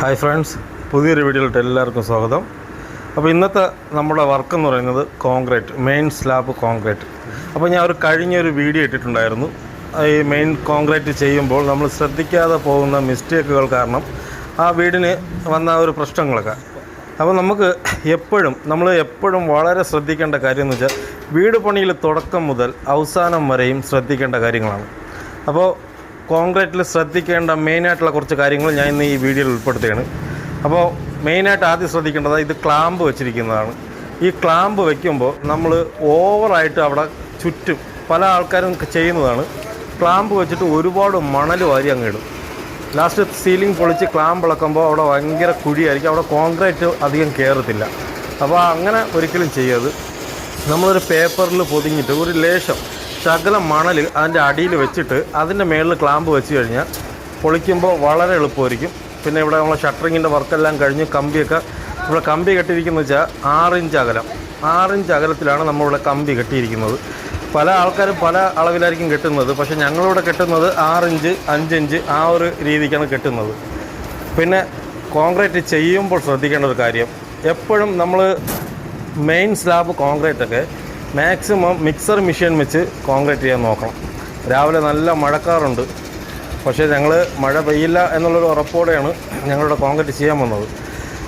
Hi friends, പുതിയൊരു വീഡിയോയിലോട്ട് എല്ലാവർക്കും സ്വാഗതം. അപ്പോൾ ഇന്നത്തെ നമ്മുടെ വർക്ക് എന്ന് പറയുന്നത് കോൺക്രീറ്റ്, മെയിൻ സ്ലാബ് കോൺക്രീറ്റ്. അപ്പോൾ ഞാൻ കഴിഞ്ഞൊരു വീഡിയോ ഇട്ടിട്ടുണ്ടായിരുന്നു. ഈ മെയിൻ കോൺക്രീറ്റ് ചെയ്യുമ്പോൾ നമ്മൾ ശ്രദ്ധിക്കാതെ പോകുന്ന മിസ്റ്റേക്കുകൾ കാരണം ആ വീടിന് വന്ന ഒരു പ്രശ്നങ്ങളൊക്കെ. അപ്പോൾ നമ്മൾ എപ്പോഴും വളരെ ശ്രദ്ധിക്കേണ്ട കാര്യം എന്ന് വെച്ചാൽ വീട് പണിയിൽ തുടക്കം മുതൽ അവസാനം വരെയും ശ്രദ്ധിക്കേണ്ട കാര്യങ്ങളാണ്. അപ്പോൾ കോൺക്രീറ്റിൽ ശ്രദ്ധിക്കേണ്ട മെയിനായിട്ടുള്ള കുറച്ച് കാര്യങ്ങൾ ഞാൻ ഇന്ന് ഈ വീഡിയോയിൽ ഉൾപ്പെടുത്തുകയാണ്. അപ്പോൾ മെയിനായിട്ട് ആദ്യം ശ്രദ്ധിക്കേണ്ടത് ഇത് ക്ലാമ്പ് വെച്ചിരിക്കുന്നതാണ്. ഈ ക്ലാമ്പ് വയ്ക്കുമ്പോൾ നമ്മൾ ഓവറായിട്ട് അവിടെ ചുറ്റും പല ആൾക്കാരും ചെയ്യുന്നതാണ്. ക്ലാമ്പ് വെച്ചിട്ട് ഒരുപാട് മണൽ വാരി അങ്ങ് ഇടും. ലാസ്റ്റ് സീലിംഗ് പൊളിച്ച് ക്ലാമ്പ് ഇളക്കുമ്പോൾ അവിടെ ഭയങ്കര കുഴിയായിരിക്കും, അവിടെ കോൺക്രീറ്റ് അധികം കയറത്തില്ല. അപ്പോൾ അങ്ങനെ ഒരിക്കലും ചെയ്യരുത്. നമ്മളൊരു പേപ്പറിൽ പൊതിഞ്ഞിട്ട് ഒരു ലേശം ശകലം മണൽ അതിൻ്റെ അടിയിൽ വെച്ചിട്ട് അതിൻ്റെ മേളിൽ ക്ലാമ്പ് വെച്ച് കഴിഞ്ഞാൽ പൊളിക്കുമ്പോൾ വളരെ എളുപ്പമായിരിക്കും. പിന്നെ ഇവിടെ നമ്മളെ ഷട്ടറിങ്ങിൻ്റെ വർക്കെല്ലാം കഴിഞ്ഞ് ഇവിടെ കമ്പി കെട്ടിയിരിക്കുന്നത് വെച്ചാൽ 6 ഇഞ്ച് അകലത്തിലാണ് നമ്മളിവിടെ കമ്പി കെട്ടിയിരിക്കുന്നത്. പല ആൾക്കാരും പല അളവിലായിരിക്കും കെട്ടുന്നത്, പക്ഷേ ഞങ്ങളിവിടെ കെട്ടുന്നത് 6 ഇഞ്ച് 5 ഇഞ്ച് ആ ഒരു രീതിക്കാണ് കെട്ടുന്നത്. പിന്നെ കോൺക്രീറ്റ് ചെയ്യുമ്പോൾ ശ്രദ്ധിക്കേണ്ട ഒരു കാര്യം, എപ്പോഴും നമ്മൾ മെയിൻ സ്ലാബ് കോൺക്രീറ്റൊക്കെ മാക്സിമം മിക്സർ മെഷീൻ വെച്ച് കോൺക്രീറ്റ് ചെയ്യാൻ നോക്കണം. രാവിലെ നല്ല മഴക്കാറുണ്ട്, പക്ഷേ ഞങ്ങൾ മഴ പെയ്യില്ല എന്നുള്ളൊരു ഉറപ്പോടെയാണ് ഞങ്ങളുടെ കോൺക്രീറ്റ് ചെയ്യാൻ വന്നത്.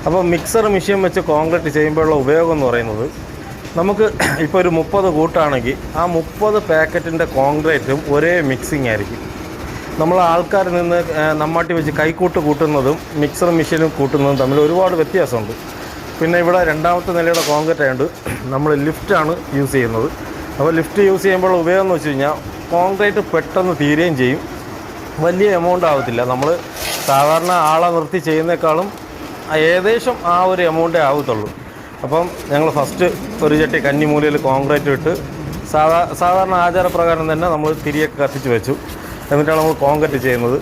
അപ്പോൾ മിക്സർ മെഷീൻ വെച്ച് കോൺക്രീറ്റ് ചെയ്യുമ്പോഴുള്ള ഉപയോഗം എന്ന് പറയുന്നത്, നമുക്ക് ഇപ്പോൾ ഒരു 30 കൂട്ടാണെങ്കിൽ ആ 30 പാക്കറ്റിൻ്റെ കോൺക്രീറ്റും ഒരേ മിക്സിങ് ആയിരിക്കും. നമ്മൾ ആൾക്കാരിൽ നിന്ന് നമ്മാട്ടി വെച്ച് കൈക്കൂട്ട് കൂട്ടുന്നതും മിക്സർ മെഷീനും കൂട്ടുന്നതും തമ്മിൽ ഒരുപാട് വ്യത്യാസമുണ്ട്. പിന്നെ ഇവിടെ 2ാമത്തെ നിലയുടെ കോൺക്രീറ്റ് ആയതുകൊണ്ട് നമ്മൾ ലിഫ്റ്റാണ് യൂസ് ചെയ്യുന്നത്. അപ്പോൾ ലിഫ്റ്റ് യൂസ് ചെയ്യുമ്പോൾ ഉപയോഗം എന്ന് വെച്ച് കഴിഞ്ഞാൽ കോൺക്രീറ്റ് പെട്ടെന്ന് തീരുകയും ചെയ്യും, വലിയ എമൗണ്ട് ആവത്തില്ല. നമ്മൾ സാധാരണ ആളെ നിർത്തി ചെയ്യുന്നേക്കാളും ഏകദേശം ആ ഒരു എമൗണ്ടേ ആവത്തുള്ളൂ. അപ്പം ഞങ്ങൾ ഫസ്റ്റ് ഒരു ചട്ടി കന്നിമൂലയിൽ കോൺക്രീറ്റ് ഇട്ട് സാധാരണ ആചാരപ്രകാരം തന്നെ നമ്മൾ തിരിയൊക്കെ കത്തിച്ച് വെച്ചു. എന്നിട്ടാണ് നമ്മൾ കോൺക്രീറ്റ് ചെയ്യുന്നത്.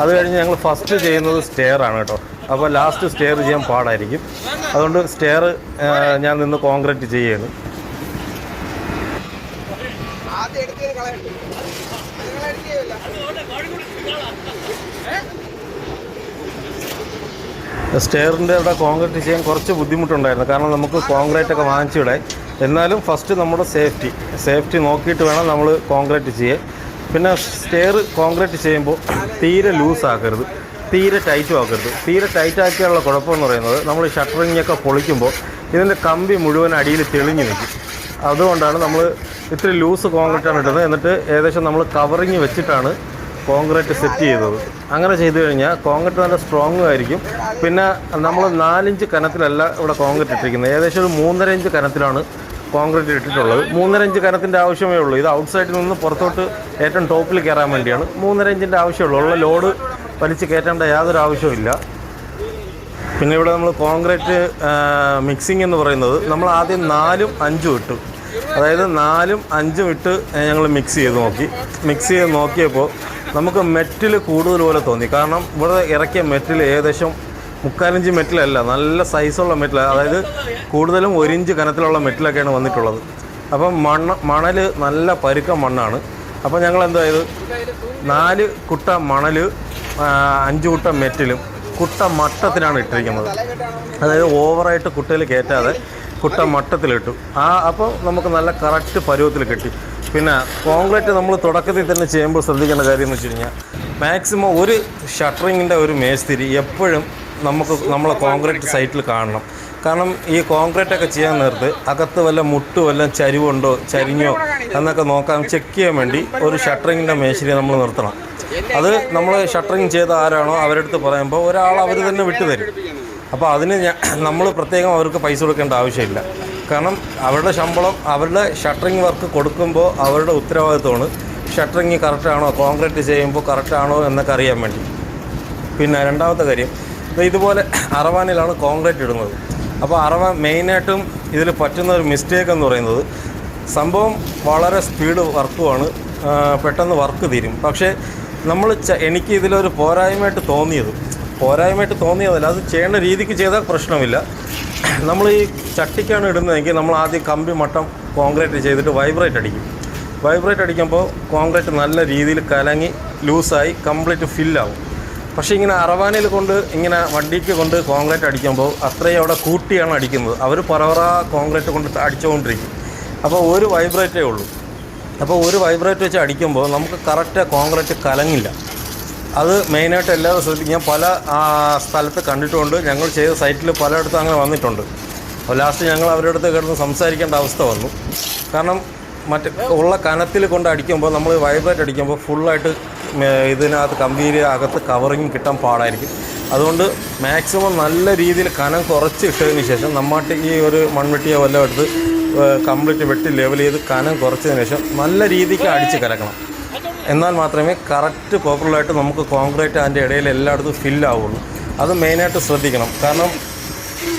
അത് കഴിഞ്ഞ് ഞങ്ങൾ ഫസ്റ്റ് ചെയ്യുന്നത് സ്റ്റെയറാണ് കേട്ടോ. അപ്പോൾ ലാസ്റ്റ് സ്റ്റെയർ ചെയ്യാൻ പാടായിരിക്കും, അതുകൊണ്ട് സ്റ്റെയർ ഞാൻ നിന്ന് കോൺക്രീറ്റ് ചെയ്യുകയാണ്. സ്റ്റെയറിൻ്റെ അവിടെ കോൺക്രീറ്റ് ചെയ്യാൻ കുറച്ച് ബുദ്ധിമുട്ടുണ്ടായിരുന്നു, കാരണം നമുക്ക് കോൺക്രീറ്റൊക്കെ വാങ്ങിച്ചിവിടെ. എന്നാലും ഫസ്റ്റ് നമ്മുടെ സേഫ്റ്റി നോക്കിയിട്ട് വേണം നമ്മൾ കോൺക്രീറ്റ് ചെയ്യാൻ. പിന്നെ സ്റ്റെയർ കോൺക്രീറ്റ് ചെയ്യുമ്പോൾ തീരെ ലൂസാക്കരുത്, തീരെ ടൈറ്റും ആക്കരുത്. തീരെ ടൈറ്റാക്കിയുള്ള കുഴപ്പമെന്ന് പറയുന്നത്, നമ്മൾ ഷട്ടറിങ്ങൊക്കെ പൊളിക്കുമ്പോൾ ഇതിൻ്റെ കമ്പി മുഴുവൻ അടിയിൽ തെളിഞ്ഞ് നിൽക്കും. അതുകൊണ്ടാണ് നമ്മൾ ഇത്തിരി ലൂസ് കോൺക്രീറ്റാണ് ഇടുന്നത്. എന്നിട്ട് ഏകദേശം നമ്മൾ കവറിങ് വെച്ചിട്ടാണ് കോൺക്രീറ്റ് സെറ്റ് ചെയ്തത്. അങ്ങനെ ചെയ്തു കഴിഞ്ഞാൽ കോൺക്രീറ്റ് നല്ല സ്ട്രോങ്ങും ആയിരിക്കും. പിന്നെ നമ്മൾ 4 ഇഞ്ച് കനത്തിലല്ല ഇവിടെ കോൺക്രീറ്റ് ഇട്ടിരിക്കുന്നത്, ഏകദേശം ഒരു 3.5 ഇഞ്ച് കനത്തിലാണ് കോൺക്രീറ്റ് ഇട്ടിട്ടുള്ളത്. 3.5 ഇഞ്ച് കനത്തിൻ്റെ ആവശ്യമേ ഉള്ളൂ. ഇത് ഔട്ട് സൈഡിൽ നിന്ന് പുറത്തോട്ട് ഏറ്റവും ടോപ്പിൽ കയറാൻ വേണ്ടിയാണ് 3.5 ഇഞ്ചിൻ്റെ ആവശ്യമുള്ളൂ. ഉള്ള ലോഡ് വലിച്ച് കയറ്റേണ്ട യാതൊരു ആവശ്യമില്ല. പിന്നെ ഇവിടെ നമ്മൾ കോൺക്രീറ്റ് മിക്സിംഗ് എന്ന് പറയുന്നത്, നമ്മൾ ആദ്യം 4ഉം 5ഉം ഇട്ടു. അതായത് 4ഉം 5ഉം ഇട്ട് ഞങ്ങൾ മിക്സ് ചെയ്ത് നോക്കിയപ്പോൾ നമുക്ക് മെറ്റിൽ കൂടുതൽ പോലെ തോന്നി. കാരണം ഇവിടെ ഇറക്കിയ മെറ്റിൽ ഏകദേശം 3/4 ഇഞ്ച് മെറ്റിലല്ല, നല്ല സൈസുള്ള മെറ്റിൽ, അതായത് കൂടുതലും 1 ഇഞ്ച് കനത്തിലുള്ള മെറ്റിലൊക്കെയാണ് വന്നിട്ടുള്ളത്. അപ്പം മണൽ നല്ല പരുക്ക മണ്ണാണ്. അപ്പോൾ ഞങ്ങൾ എന്തായത് 4 കുട്ട മണൽ 5 കുട്ട മെറ്റിലും കുട്ട മട്ടത്തിലാണ് ഇട്ടിരിക്കുന്നത്. അതായത് ഓവറായിട്ട് കുട്ടയിൽ കയറ്റാതെ കുട്ട മട്ടത്തിലിട്ടു. അപ്പോൾ നമുക്ക് നല്ല കറക്റ്റ് പരുവത്തിൽ കിട്ടി. പിന്നെ കോൺക്രീറ്റ് നമ്മൾ തുടക്കത്തിൽ തന്നെ ചെയ്യുമ്പോൾ ശ്രദ്ധിക്കേണ്ട കാര്യം എന്ന് വെച്ച് കഴിഞ്ഞാൽ, മാക്സിമം ഒരു ഷട്ടറിങ്ങിൻ്റെ ഒരു മേസ്തിരി എപ്പോഴും നമ്മളെ കോൺക്രീറ്റ് സൈറ്റിൽ കാണണം. കാരണം ഈ കോൺക്രീറ്റൊക്കെ ചെയ്യാൻ നേരത്ത് അകത്ത് വല്ല വല്ല ചരിവുണ്ടോ ചരിഞ്ഞോ എന്നൊക്കെ നോക്കാൻ ചെക്ക് ചെയ്യാൻ വേണ്ടി ഒരു ഷട്ടറിങ്ങിൻ്റെ മേശിരി നമ്മൾ നിർത്തണം. അത് നമ്മൾ ഷട്ടറിങ് ചെയ്ത ആരാണോ അവരുടെ അടുത്ത് പറയുമ്പോൾ അവർ തന്നെ വിട്ടുതരും. അപ്പോൾ അതിന് നമ്മൾ പ്രത്യേകം അവർക്ക് പൈസ കൊടുക്കേണ്ട ആവശ്യമില്ല. കാരണം അവരുടെ ശമ്പളം, അവരുടെ ഷട്ടറിങ് വർക്ക് കൊടുക്കുമ്പോൾ അവരുടെ ഉത്തരവാദിത്വമാണ് ഷട്ടറിങ് കറക്റ്റാണോ, കോൺക്രീറ്റ് ചെയ്യുമ്പോൾ കറക്റ്റാണോ എന്നൊക്കെ അറിയാൻ വേണ്ടി. പിന്നെ 2ാമത്തെ കാര്യം, ഇതുപോലെ അറവാനിലാണ് കോൺക്രീറ്റ് ഇടുന്നത്. അപ്പോൾ മെയിനായിട്ടും ഇതിൽ പറ്റുന്ന ഒരു മിസ്റ്റേക്ക് എന്ന് പറയുന്നത്, സംഭവം വളരെ സ്പീഡ് വർക്കുമാണ്, പെട്ടെന്ന് വർക്ക് തീരും. പക്ഷേ എനിക്ക് ഇതിലൊരു പോരായ്മയായിട്ട് തോന്നിയതല്ല, അത് ചെയ്യേണ്ട രീതിക്ക് ചെയ്താൽ പ്രശ്നമില്ല. നമ്മൾ ഈ ചട്ടിക്കാണ് ഇടുന്നതെങ്കിൽ നമ്മൾ ആദ്യം കമ്പി മട്ടം കോൺക്രീറ്റ് ചെയ്തിട്ട് വൈബ്രേറ്റ് അടിക്കുമ്പോൾ കോൺക്രീറ്റ് നല്ല രീതിയിൽ കലങ്ങി ലൂസായി കംപ്ലീറ്റ് ഫില്ലാവും. പക്ഷേ ഇങ്ങനെ അറവാനയിൽ കൊണ്ട് ഇങ്ങനെ വണ്ടിക്ക് കൊണ്ട് കോൺക്രീറ്റ് അടിക്കുമ്പോൾ അത്രയും അവിടെ കൂട്ടിയാണ് അടിക്കുന്നത്. അവർ പറവറ കോൺക്രീറ്റ് കൊണ്ട് അടിച്ചുകൊണ്ടിരിക്കും. അപ്പോൾ ഒരു വൈബ്രേറ്റേ ഉള്ളൂ. അപ്പോൾ ഒരു വൈബ്രേറ്റ് വെച്ച് അടിക്കുമ്പോൾ നമുക്ക് കറക്റ്റ് കോൺക്രീറ്റ് കലങ്ങില്ല. അത് മെയിനായിട്ട് എല്ലാവരും ശ്രദ്ധിക്കുക. ഞാൻ പല സ്ഥലത്ത് കണ്ടിട്ടുണ്ട്. ഞങ്ങൾ ചെയ്ത സൈറ്റിൽ പലയിടത്തും അങ്ങനെ വന്നിട്ടുണ്ട്. അപ്പോൾ ലാസ്റ്റ് ഞങ്ങൾ അവരുടെ അടുത്ത് കിടന്ന് സംസാരിക്കേണ്ട അവസ്ഥ വന്നു. കാരണം മറ്റ് ഉള്ള കനത്തിൽ കൊണ്ട് അടിക്കുമ്പോൾ നമ്മൾ വൈബ്രേറ്റ് അടിക്കുമ്പോൾ ഫുള്ളായിട്ട് ഇതിനകത്ത് കമ്പീര് അകത്ത് കവറിങ് കിട്ടാൻ പാടായിരിക്കും. അതുകൊണ്ട് മാക്സിമം നല്ല രീതിയിൽ കനം കുറച്ച് ഇട്ടതിന് ശേഷം നമ്മാട്ട് ഈ ഒരു മൺവെട്ടിയോ വല്ലതും എടുത്ത് കംപ്ലീറ്റ് വെട്ടി ലെവൽ ചെയ്ത് കനം കുറച്ചതിന് ശേഷം നല്ല രീതിക്ക് അടിച്ച് കലക്കണം. എന്നാൽ മാത്രമേ കറക്റ്റ് പ്രോപ്പറായിട്ട് നമുക്ക് കോൺക്രീറ്റ് അതിൻ്റെ ഇടയിൽ എല്ലായിടത്തും ഫില്ലാവുള്ളൂ. അത് മെയിനായിട്ട് ശ്രദ്ധിക്കണം. കാരണം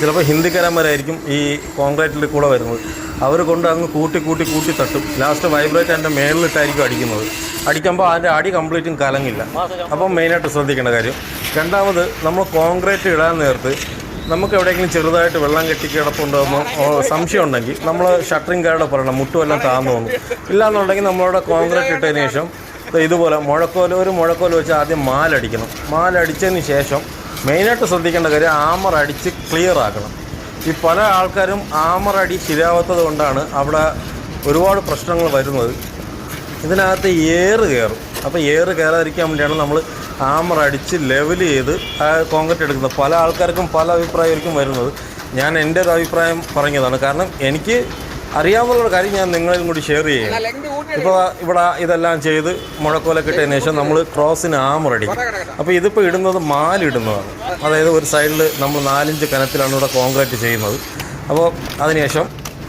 ചിലപ്പോൾ ഹിന്ദിക്കാരന്മാരായിരിക്കും ഈ കോൺക്രീറ്റിൽ കൂടെ വരുന്നത്. അവർ കൊണ്ട് അങ്ങ് കൂട്ടി തട്ടും. ലാസ്റ്റ് വൈബ്രേറ്റ് അതിൻ്റെ മേളിലിട്ടായിരിക്കും അടിക്കുന്നത്. അടിക്കുമ്പോൾ അതിൻ്റെ അടി കംപ്ലീറ്റും കലങ്ങില്ല. അപ്പം മെയിനായിട്ട് ശ്രദ്ധിക്കേണ്ട കാര്യം. രണ്ടാമത് നമ്മൾ കോൺക്രീറ്റ് ഇടാൻ നേരത്ത് നമുക്ക് എവിടെയെങ്കിലും ചെറുതായിട്ട് വെള്ളം കെട്ടി കിടപ്പുണ്ടോയെന്നോ സംശയം ഉണ്ടെങ്കിൽ നമ്മൾ ഷട്ടറിങ് കാർഡ് പറയണം, മുട്ടുമെല്ലാം താന്നു പോകുന്നു. ഇല്ലയെന്നുണ്ടെങ്കിൽ നമ്മളവിടെ കോൺക്രീറ്റ് ഇട്ടതിന് ശേഷം ഇതുപോലെ ഒരു മുഴക്കോല് വെച്ച് ആദ്യം മാലടിക്കണം. മാലടിച്ചതിന് ശേഷം മെയിനായിട്ട് ശ്രദ്ധിക്കേണ്ട കാര്യം ആമർ അടിച്ച് ക്ലിയർ ആക്കണം. ഈ പല ആൾക്കാരും ആമർ അടി ശരിയാവാത്തത് കൊണ്ടാണ് അവിടെ ഒരുപാട് പ്രശ്നങ്ങൾ വരുന്നത്. ഇതിനകത്ത് ഏറ് കയറും. അപ്പോൾ ഏറ് കയറാതിരിക്കാൻ വേണ്ടിയാണ് നമ്മൾ ആമർ അടിച്ച് ലെവൽ ചെയ്ത് കോൺക്രീറ്റ് എടുക്കുന്നത്. പല ആൾക്കാർക്കും പല അഭിപ്രായമായിരിക്കും വരുന്നത്. ഞാൻ എൻ്റെ ഒരു അഭിപ്രായം പറഞ്ഞതാണ്. കാരണം എനിക്ക് അറിയാവുന്ന കാര്യം ഞാൻ നിങ്ങളും കൂടി ഷെയർ ചെയ്യും. ഇപ്പോൾ ഇവിടെ ഇതെല്ലാം ചെയ്ത് മുഴക്കോലൊക്കെ ഇട്ടതിന് ശേഷം നമ്മൾ ക്രോസിന് ആമർ അടിക്കും. അപ്പോൾ ഇതിപ്പോൾ ഇടുന്നത് മാലിടുന്നതാണ്. അതായത് ഒരു സൈഡിൽ നമ്മൾ 4-5 കനത്തിലാണ് ഇവിടെ കോൺക്രീറ്റ് ചെയ്യുന്നത്. അപ്പോൾ അതിനുശേഷം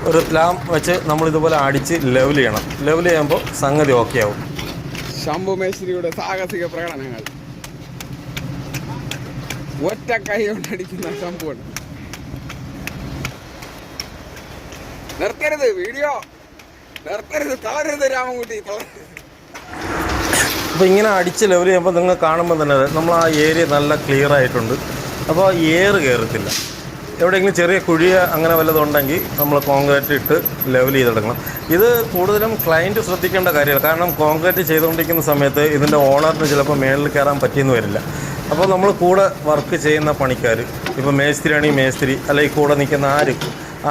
ഒരു പ്ലാം വെച്ച് നമ്മളിതുപോലെ അടിച്ച് ലെവൽ ചെയ്യണം. ലെവൽ ചെയ്യുമ്പോൾ സംഗതി ഓക്കെ ആവും. ശംഭു മേശ്രിയുടെ സാഹസിക പ്രകടനങ്ങൾ. ഒറ്റ കൈ കൊണ്ടടിക്കുന്ന ശംഭുവാണ്. നിർത്തരുത് വീഡിയോ, നിർത്തരുത്, തളരരുത് രാമൻകുട്ടി, തളരരുത്. അപ്പോൾ ഇങ്ങനെ അടിച്ച് ലെവൽ ചെയ്യുമ്പോൾ നിങ്ങൾ കാണുമ്പോൾ തന്നെ നമ്മൾ ആ ഏരിയ നല്ല ക്ലിയർ ആയിട്ടുണ്ട്. അപ്പോൾ ഏറ് കയറത്തില്ല. എവിടെയെങ്കിലും ചെറിയ കുഴിയ അങ്ങനെ വല്ലതുണ്ടെങ്കിൽ നമ്മൾ കോൺക്രീറ്റ് ഇട്ട് ലെവൽ ചെയ്തെടുക്കണം. ഇത് കൂടുതലും ക്ലയൻറ്റ് ശ്രദ്ധിക്കേണ്ട കാര്യമാണ്. കാരണം കോൺക്രീറ്റ് ചെയ്തുകൊണ്ടിരിക്കുന്ന സമയത്ത് ഇതിൻ്റെ ഓണറിന് ചിലപ്പോൾ മേളിൽ കയറാൻ പറ്റിയെന്ന് വരില്ല. അപ്പോൾ നമ്മൾ കൂടെ വർക്ക് ചെയ്യുന്ന പണിക്കാർ, ഇപ്പോൾ മേസ്തിരിയാണെങ്കിൽ മേസ്തിരി, അല്ലെങ്കിൽ കൂടെ നിൽക്കുന്ന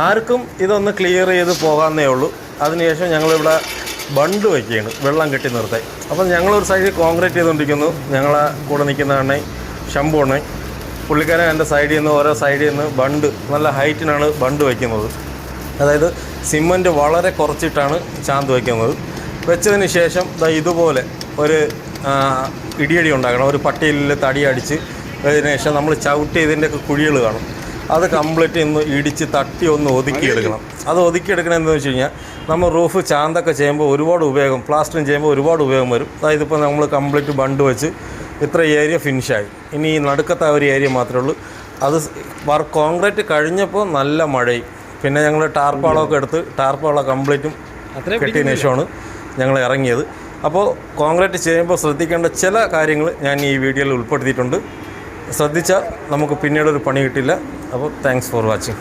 ആർക്കും ഇതൊന്ന് ക്ലിയർ ചെയ്ത് പോകാമെന്നേ ഉള്ളൂ. അതിനുശേഷം ഞങ്ങളിവിടെ ബണ്ട് വയ്ക്കുകയാണ്, വെള്ളം കെട്ടി നിർത്താൻ. അപ്പം ഞങ്ങളൊരു സൈഡിൽ കോൺക്രീറ്റ് ചെയ്തുകൊണ്ടിരിക്കുന്നു. ഞങ്ങളെ കൂടെ നിൽക്കുന്ന എണ്ണയും ശംഭു എണ്ണയും പുള്ളിക്കാരൻ എൻ്റെ സൈഡിൽ നിന്ന് ഓരോ സൈഡിൽ നിന്ന് ബണ്ട് നല്ല ഹൈറ്റിനാണ് ബണ്ട് വയ്ക്കുന്നത്. അതായത് സിമൻറ്റ് വളരെ കുറച്ചിട്ടാണ് ചാന്ത് വയ്ക്കുന്നത്. വെച്ചതിന് ശേഷം ഇതുപോലെ ഒരു ഇടിയടി ഉണ്ടാക്കണം. ഒരു പട്ടിയിൽ തടി അടിച്ച് അതിന് ശേഷം നമ്മൾ ചവിട്ടി ഇതിൻ്റെയൊക്കെ കുഴികൾ കാണും. അത് കംപ്ലീറ്റ് ഒന്ന് ഇടിച്ച് തട്ടി ഒന്ന് ഒതുക്കിയെടുക്കണം. അത് ഒതുക്കിയെടുക്കണം എന്താണെന്ന് വെച്ച് കഴിഞ്ഞാൽ നമ്മൾ റൂഫ് ചാന്തൊക്കെ ചെയ്യുമ്പോൾ ഒരുപാട് ഉപയോഗം, പ്ലാസ്റ്ററിങ് ചെയ്യുമ്പോൾ ഒരുപാട് ഉപയോഗം വരും. അതായത് ഇപ്പോൾ നമ്മൾ കംപ്ലീറ്റ് ബണ്ട് വെച്ച് ഇത്ര ഏരിയ ഫിനിഷായി. ഇനി ഈ നടുക്കത്തെ ഒരു ഏരിയ മാത്രമേ ഉള്ളൂ. അത് കോൺക്രീറ്റ് കഴിഞ്ഞപ്പോൾ നല്ല മഴയും. പിന്നെ ഞങ്ങൾ ടാർപ്പാളമൊക്കെ എടുത്ത് ടാർപ്പാളം കംപ്ലീറ്റും കെട്ടിയതിന് ശേഷമാണ് ഞങ്ങൾ ഇറങ്ങിയത്. അപ്പോൾ കോൺക്രീറ്റ് ചെയ്യുമ്പോൾ ശ്രദ്ധിക്കേണ്ട ചില കാര്യങ്ങൾ ഞാൻ ഈ വീഡിയോയിൽ ഉൾപ്പെടുത്തിയിട്ടുണ്ട്. ശ്രദ്ധിച്ചാൽ നമുക്ക് പിന്നീടൊരു പണി കിട്ടില്ല. അപ്പോൾ താങ്ക്സ് ഫോർ വാച്ചിങ്.